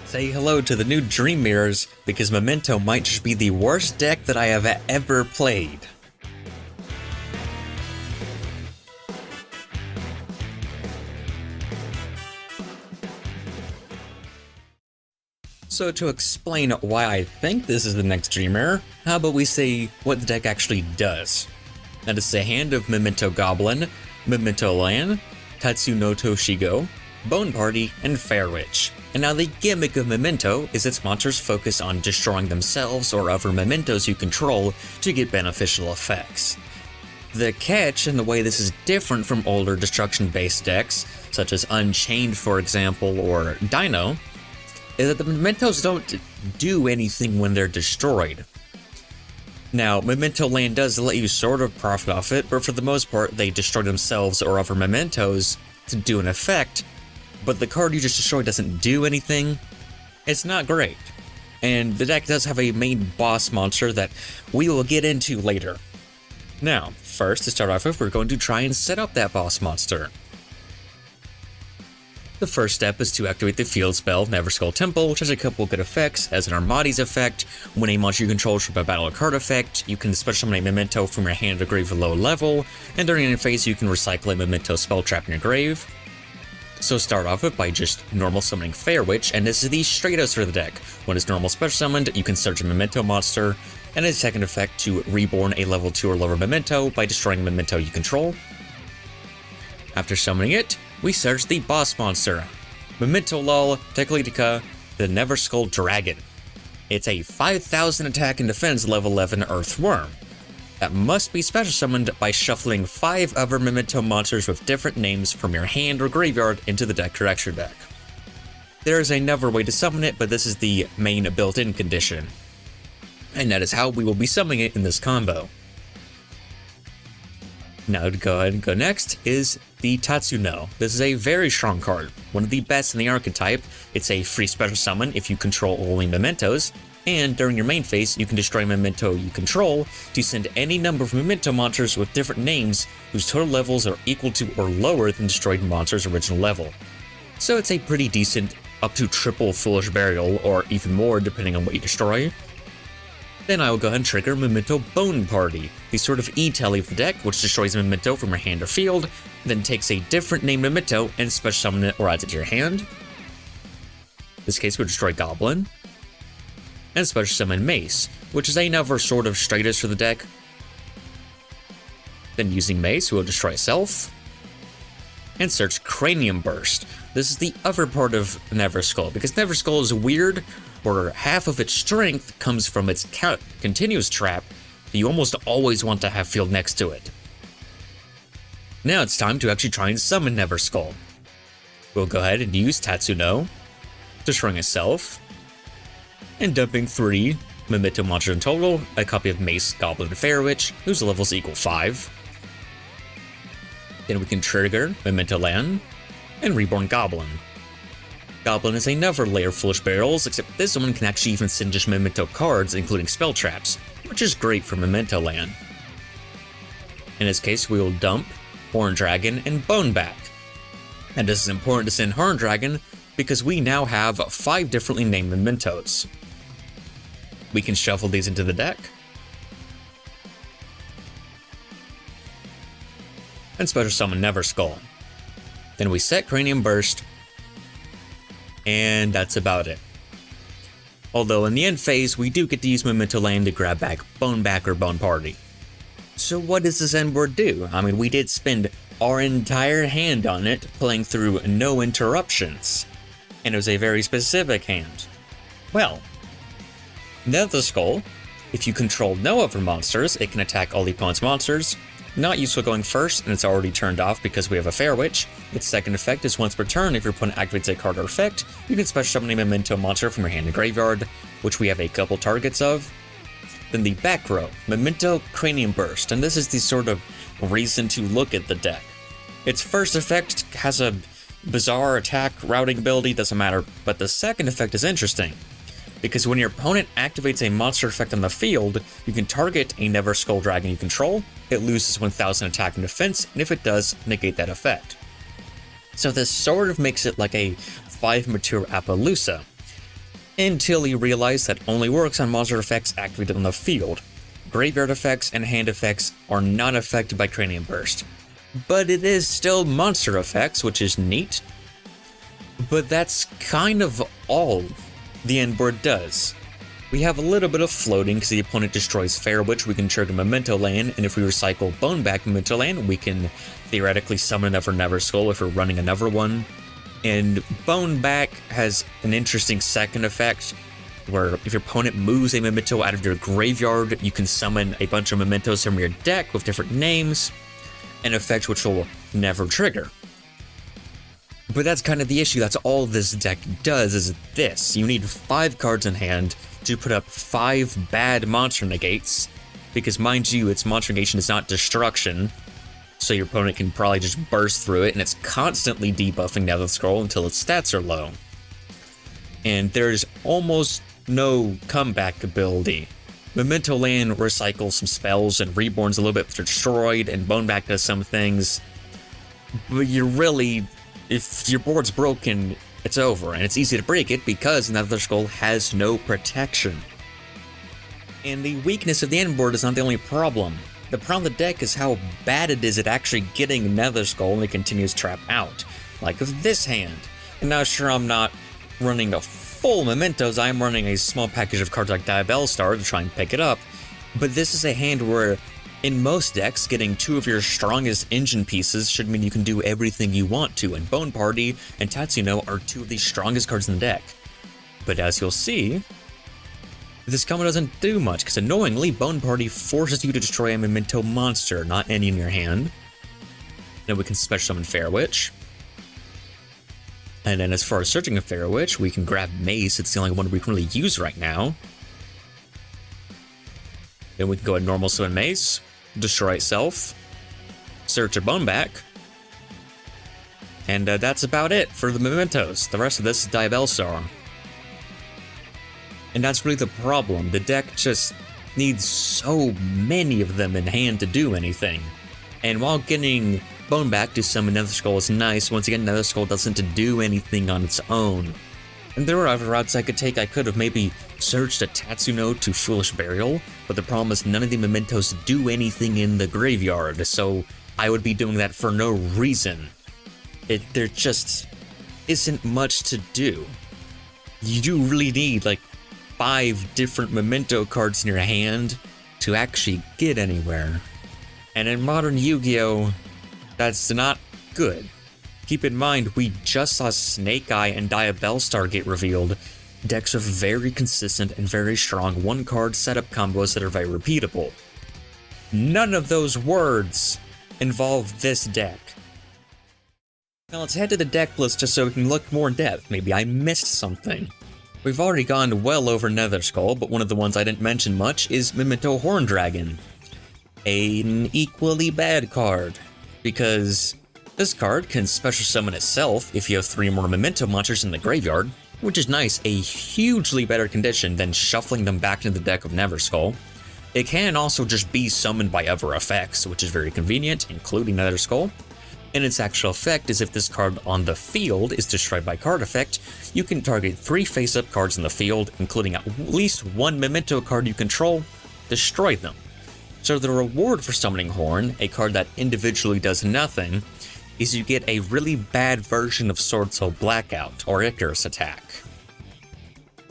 Say hello to the new Dream Mirrors, because Memento might just be the worst deck that I have ever played. So to explain why I think this is the next Dream Mirror, how about we say what the deck actually does. That is a hand of Memento Goblin, Memento Land, Tatsunoto Shigo, Bone Party, and Fair Witch. And now the gimmick of Memento is its monsters focus on destroying themselves or other mementos you control to get beneficial effects. The catch in the way this is different from older destruction-based decks, such as Unchained for example, or Dino, is that the mementos don't do anything when they're destroyed. Now, Memento Land does let you sort of profit off it, but for the most part they destroy themselves or other mementos to do an effect, but the card you just destroyed doesn't do anything. It's not great. And the deck does have a main boss monster that we will get into later. Now, first to start off with, we're going to try and set up that boss monster. The first step is to activate the field spell, Never Skull Temple, which has a couple good effects. As an Armades effect, when a monster you control should battle a card effect, you can special summon a memento from your hand to grave at low level, and during an phase you can recycle a memento spell trap in your grave. So start off with by just normal summoning Fair Witch, and this is the straightest for the deck. When it's normal special summoned, you can search a memento monster, and a second effect to reborn a level 2 or lower memento by destroying a memento you control. After summoning it, we search the boss monster, Memento Lol Teklitika, the Never Skull Dragon. It's a 5,000 attack and defense level 11 Earthworm that must be special summoned by shuffling 5 other memento monsters with different names from your hand or graveyard into the deck or extra deck. There is another way to summon it, but this is the main built-in condition, and that is how we will be summoning it in this combo. Now to go ahead and go next is the Tatsuno. This is a very strong card, one of the best in the archetype. It's a free special summon if you control only mementos, and during your main phase you can destroy a memento you control to send any number of memento monsters with different names whose total levels are equal to or lower than destroyed monster's original level. So it's a pretty decent up to triple Foolish Burial, or even more depending on what you destroy. Then I will go ahead and trigger Memento Bone Party, the sort of E-Telly of the deck, which destroys a memento from your hand or field, then takes a different named memento and special summon it or adds it to your hand. In this case we'll destroy Goblin, and special summon Mace, which is another sort of straightest for the deck. Then using Mace we'll destroy Self, and search Cranium Burst. This is the other part of Never Skull, because Never Skull is weird, where half of its strength comes from its continuous trap that you almost always want to have field next to it. Now it's time to actually try and summon Never Skull. We'll go ahead and use Tatsuno, destroying itself, and dumping 3 memento monsters in total, a copy of Mace, Goblin, and Fair Witch, whose levels equal 5. Then we can trigger Memento Land and Reborn Goblin. Goblin is another layer of Foolish Barrels, except this one can actually even send just memento cards, including spell traps, which is great for Memento Land. In this case, we will dump Horn Dragon and Bone back. And this is important to send Horn Dragon because we now have 5 differently named mementos. We can shuffle these into the deck, and special summon Never Skull. Then we set Cranium Burst, and that's about it. Although in the end phase, we do get to use Memento Land to grab back or Bone Party. So what does this end board do? I mean, we did spend our entire hand on it, playing through no interruptions. And it was a very specific hand. Well, Nether Skull, if you control no other monsters, it can attack all the opponent's monsters. Not useful going first, and it's already turned off because we have a Fair Witch. Its second effect is once per turn, if your opponent activates a card or effect, you can special summon a memento monster from your hand to graveyard, which we have a couple targets of. Then the back row, Memento Cranium Burst, and this is the sort of reason to look at the deck. Its first effect has a bizarre attack routing ability, doesn't matter, but the second effect is interesting, because when your opponent activates a monster effect on the field, you can target a Never Skull Dragon you control, it loses 1000 attack and defense, and if it does, negate that effect. So this sort of makes it like a 5 Mature Appaloosa. until you realize that only works on monster effects activated on the field. Graveyard effects and hand effects are not affected by Cranium Burst. But it is still monster effects, which is neat. But that's kind of all the end board does. We have a little bit of floating because the opponent destroys Fair Witch, we can trigger Memento Land, and if we recycle Bone Back Memento Land, we can theoretically summon another Never Skull if we're running another one. And Bone Back has an interesting second effect, where if your opponent moves a Memento out of your graveyard, you can summon a bunch of Mementos from your deck with different names, an effect which will never trigger. But that's kind of the issue, that's all this deck does is this. You need 5 cards in hand to put up 5 bad monster negates, because mind you, its monster negation is not destruction, so your opponent can probably just burst through it, and it's constantly debuffing Nether Scroll until its stats are low. And there's almost no comeback ability. Memento Land recycles some spells, and Reborn's a little bit destroyed, and Bone Back does some things, but you're really, if your board's broken, it's over, and it's easy to break it because Nether Skull has no protection. And the weakness of the end board is not the only problem. The problem with the deck is how bad it is at actually getting Nether Skull and it continues to trap out, like with this hand. And now sure, I'm not running a full Mementos, I'm running a small package of cards like Diabell Star to try and pick it up, but this is a hand where in most decks, getting 2 of your strongest engine pieces should mean you can do everything you want to, and Bone Party and Tatsuno are 2 of the strongest cards in the deck. But as you'll see, this combo doesn't do much, because annoyingly, Bone Party forces you to destroy a Memento monster, not any in your hand. Then we can special summon Fair Witch. And then as far as searching a Fair Witch, we can grab Mace, it's the only one we can really use right now. Then we can go ahead and normal summon Mace, destroy itself, search a Bone Back, and that's about it for the Mementos. The rest of this is Diabell Star. And that's really the problem. The deck just needs so many of them in hand to do anything. And while getting Bone Back to summon Nether Skull is nice, once again, Nether Skull doesn't do anything on its own. And there were other routes I could take. I could have maybe searched a Tatsuno to Foolish Burial, but the problem is none of the Mementos do anything in the graveyard, so I would be doing that for no reason. There just isn't much to do. You do really need like 5 different Memento cards in your hand to actually get anywhere. And in modern Yu-Gi-Oh, that's not good. Keep in mind, we just saw Snake Eye and Diabell Star get revealed. Decks with very consistent and very strong 1-card setup combos that are very repeatable. None of those words involve this deck. Now let's head to the deck list just so we can look more in depth. Maybe I missed something. We've already gone well over Nether Skull, but one of the ones I didn't mention much is Memento Horn Dragon. An equally bad card, because this card can special summon itself if you have 3 more Memento monsters in the graveyard, which is nice, a hugely better condition than shuffling them back into the deck of Nether Skull. It can also just be summoned by other effects, which is very convenient, including Nether Skull. And its actual effect is if this card on the field is destroyed by card effect, you can target 3 face-up cards in the field, including at least 1 Memento card you control, destroy them. So the reward for summoning Horn, a card that individually does nothing, is you get a really bad version of Sword Soul Blackout, or Icarus Attack.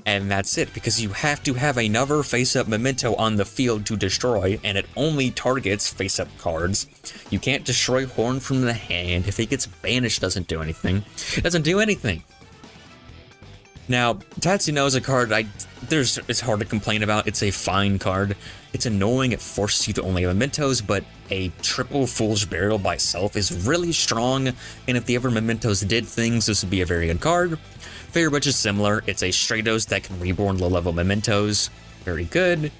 And that's it, because you have to have another face-up Memento on the field to destroy, and it only targets face-up cards. You can't destroy Horn from the hand. If it gets banished, it doesn't do anything. It doesn't do anything. Now, Tatsuno is a card it's hard to complain about. It's a fine card. It's annoying, it forces you to only have Mementos, but a triple Foolish Burial by itself is really strong, and if the other Mementos did things, this would be a very good card. Fair Witch is similar. It's a Stratos that can reborn low-level Mementos. Very good.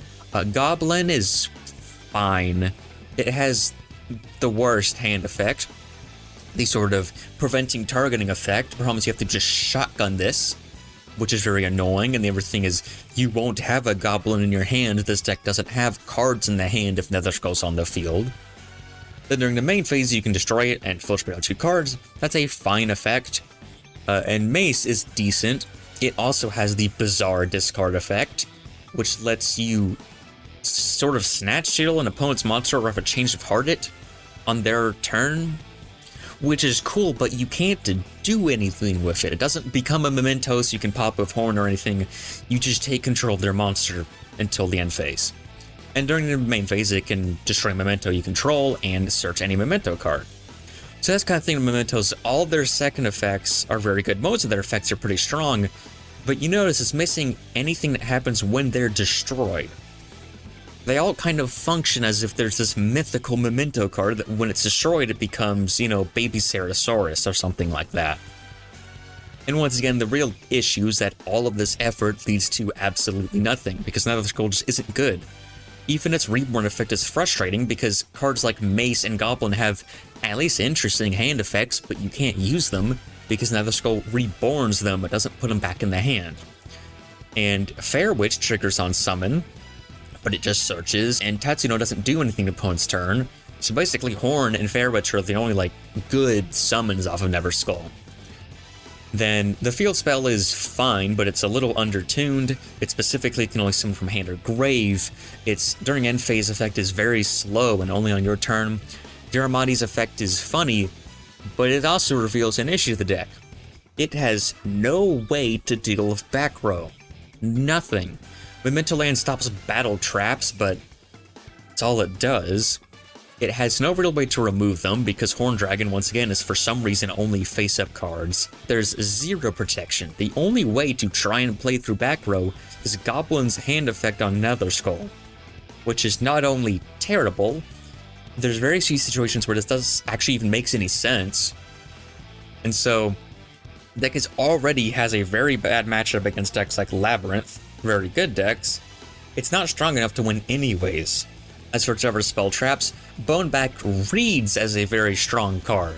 Goblin is fine. It has the worst hand effect. The sort of preventing targeting effect. The problem is you have to just shotgun this, which is very annoying, and the other thing is you won't have a Goblin in your hand. This deck doesn't have cards in the hand if Nether Skull's on the field. Then during the main phase, you can destroy it and Foolish Burial 2 cards. That's a fine effect. And Mace is decent. It also has the bizarre discard effect, which lets you sort of snatch steal an opponent's monster or have a change of heart it on their turn, which is cool, but you can't do anything with it. It doesn't become a memento so you can pop with horn or anything. You just take control of their monster until the end phase. And during the main phase, it can destroy memento you control and search any memento card. So that's kind of thing with mementos. All their second effects are very good. Most of their effects are pretty strong, but you notice it's missing anything that happens when they're destroyed. They all kind of function as if there's this mythical memento card that when it's destroyed, it becomes, you know, Baby Ceratosaurus or something like that. And once again, the real issue is that all of this effort leads to absolutely nothing, because Nether Skull just isn't good. Even its Reborn effect is frustrating because cards like Mace and Goblin have at least interesting hand effects, but you can't use them because Nether Skull reborns them, it doesn't put them back in the hand. And Fair Witch triggers on summon, but it just searches, and Tatsuno doesn't do anything to opponent's turn, so basically Horn and Fair Witch are the only, like, good summons off of Nether Skull. Then the field spell is fine, but it's a little undertuned. It specifically can only summon from hand or grave. Its during end phase effect is very slow and only on your turn. Diramati's effect is funny, but it also reveals an issue to the deck. It has no way to deal with back row. Nothing. Memento Land stops battle traps, but that's all it does. It has no real way to remove them because Horn Dragon, once again, is for some reason only face-up cards. There's zero protection. The only way to try and play through back row is Goblin's hand effect on Nether Skull, which is not only terrible, there's very few situations where this does actually even makes any sense. And so, the deck already has a very bad matchup against decks like Labyrinth, very good decks. It's not strong enough to win anyways. As for its other spell traps, Boneback reads as a very strong card,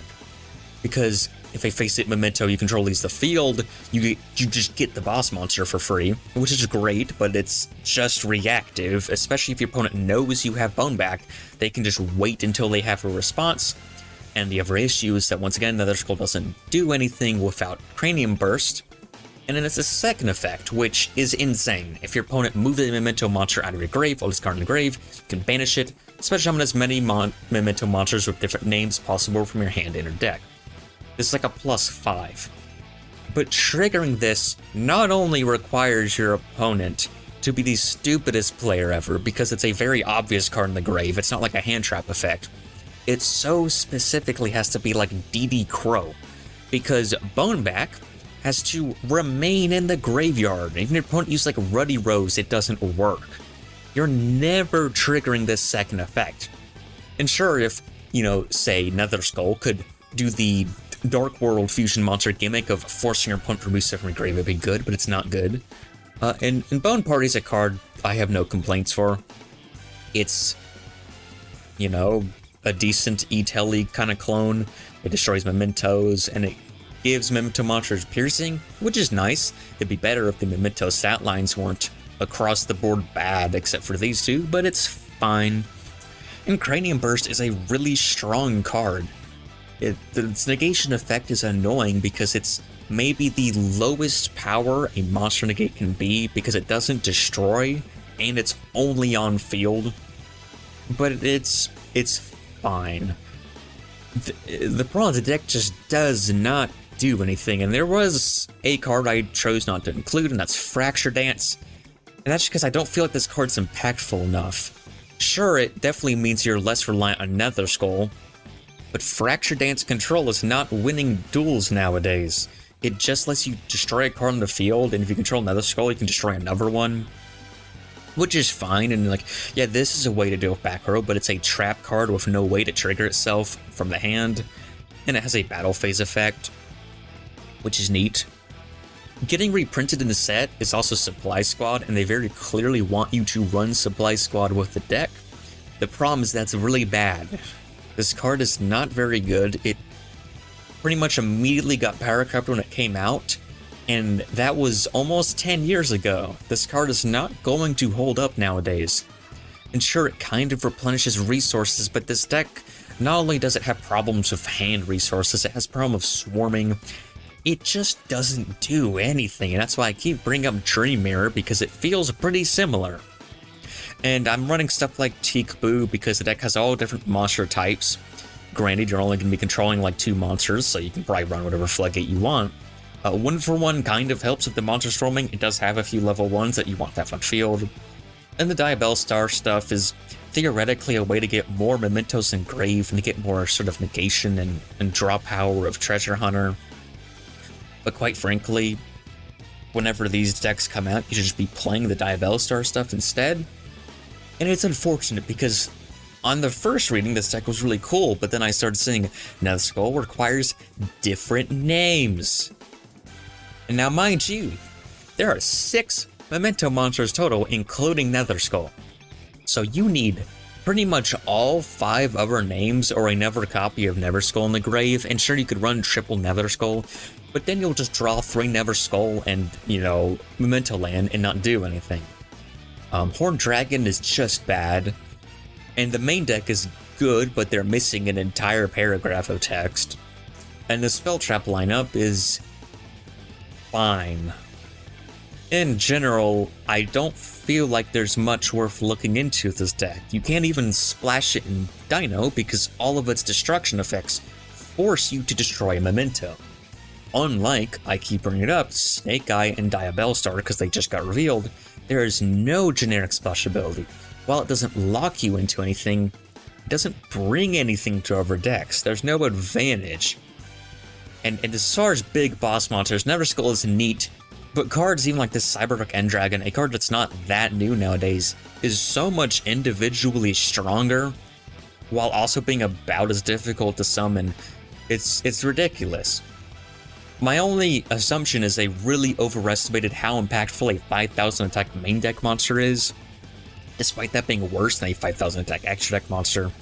because if a face-it memento you control leaves the field, you just get the boss monster for free, which is great, but it's just reactive, especially if your opponent knows you have Boneback. They can just wait until they have a response. And the other issue is that once again, Nether Skull doesn't do anything without Cranium Burst. And then it's a second effect, which is insane. If your opponent moves a memento monster out of your grave or discard in the grave, you can banish it, especially summon as many memento monsters with different names possible from your hand in your deck. This is like a +5. But triggering this not only requires your opponent to be the stupidest player ever, because it's a very obvious card in the grave, it's not like a hand trap effect. It so specifically has to be like DD Crow, because Boneback has to remain in the graveyard. Even if your opponent uses like Ruddy Rose, it doesn't work. You're never triggering this second effect. And sure, if, you know, say Nether Skull could do the Dark World fusion monster gimmick of forcing your opponent to remove stuff from your grave, it'd be good, but it's not good. And Bone Party's a card I have no complaints for. It's, you know, a decent E-Telly kind of clone. It destroys mementos, and it gives memento monsters piercing, which is nice. It'd be better if the memento stat lines weren't across the board bad, except for these two, but it's fine. And Cranium Burst is a really strong card. Its negation effect is annoying because it's maybe the lowest power a monster negate can be, because it doesn't destroy, and it's only on field. But it's fine. The problem is the deck just does not do anything, and there was a card I chose not to include, and that's Fracture Dance. And that's because I don't feel like this card's impactful enough. Sure, it definitely means you're less reliant on Nether Skull, but Fracture Dance control is not winning duels nowadays. It just lets you destroy a card on the field, and if you control Nether Skull, you can destroy another one, which is fine. And like, yeah, this is a way to deal with back row, but it's a trap card with no way to trigger itself from the hand, and it has a battle phase effect, which is neat. Getting reprinted in the set is also Supply Squad, and they very clearly want you to run Supply Squad with the deck. The problem is that's really bad. This card is not very good. It pretty much immediately got power capped when it came out, and that was almost 10 years ago. This card is not going to hold up nowadays. And sure, it kind of replenishes resources, but this deck, not only does it have problems with hand resources, it has problem of swarming. it just doesn't do anything, and that's why I keep bringing up Dream Mirror, because it feels pretty similar. And I'm running stuff like Teak-Boo because the deck has all different monster types. Granted, you're only going to be controlling like 2 monsters, so you can probably run whatever floodgate you want. 1-for-1 kind of helps with the monster storming. It does have a few level 1s that you want that on field. And the Diabellstar stuff is theoretically a way to get more Mementos engraved and to get more sort of negation and draw power of Treasure Hunter. But quite frankly, whenever these decks come out, you should just be playing the Diabellstar stuff instead. And it's unfortunate because on the first reading, this deck was really cool, but then I started seeing Nether Skull requires different names. And now, mind you, there are 6 Memento monsters total, including Nether Skull. So you need pretty much all 5 other names or another copy of Nether Skull in the grave, and sure, you could run triple Nether Skull, but then you'll just draw 3 Nether Skull and, Memento land and not do anything. Horned Dragon is just bad, and the main deck is good, but they're missing an entire paragraph of text. And the Spell Trap lineup is fine. In general, I don't feel like there's much worth looking into this deck. You can't even splash it in Dino because all of its destruction effects force you to destroy a Memento. Unlike, I keep bringing it up, Snake Eye and Diabellstar because they just got revealed, there is no generic splash ability. While it doesn't lock you into anything, it doesn't bring anything to other decks. There's no advantage. And as far as big boss monsters, Nether Skull is neat, but cards even like this Cyberduck End Dragon, a card that's not that new nowadays, is so much individually stronger, while also being about as difficult to summon. It's ridiculous. My only assumption is they really overestimated how impactful a 5,000 attack main deck monster is, despite that being worse than a 5,000 attack extra deck monster.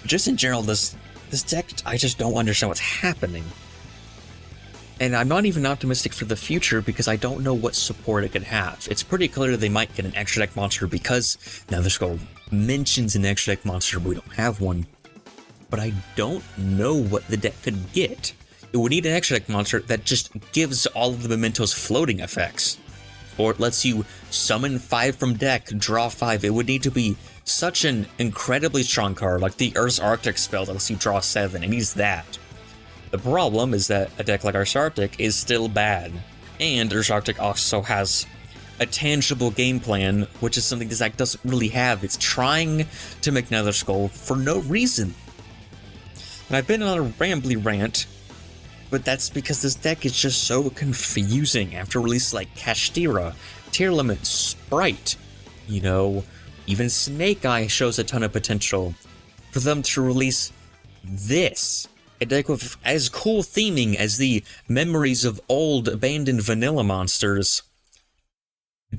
Just in general, this deck, I just don't understand what's happening. And I'm not even optimistic for the future because I don't know what support it could have. It's pretty clear they might get an extra deck monster because Nether Skull mentions an extra deck monster, but we don't have one. But I don't know what the deck could get. It would need an extra deck monster that just gives all of the Mementos floating effects. Or it lets you summon 5 from deck, draw 5. It would need to be such an incredibly strong card, like the Earth's Arctic spell that lets you draw 7. It needs that. The problem is that a deck like Earth's Arctic is still bad. And Earth's Arctic also has a tangible game plan, which is something this deck doesn't really have. It's trying to make Nether Skull for no reason. And I've been on a rambly rant, but that's because this deck is just so confusing after releases like Kashtira, Tearlament, Sprite, even Snake Eye shows a ton of potential. For them to release this, a deck with as cool theming as the Memories of Old Abandoned Vanilla Monsters,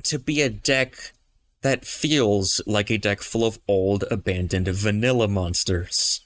to be a deck that feels like a deck full of old abandoned vanilla monsters.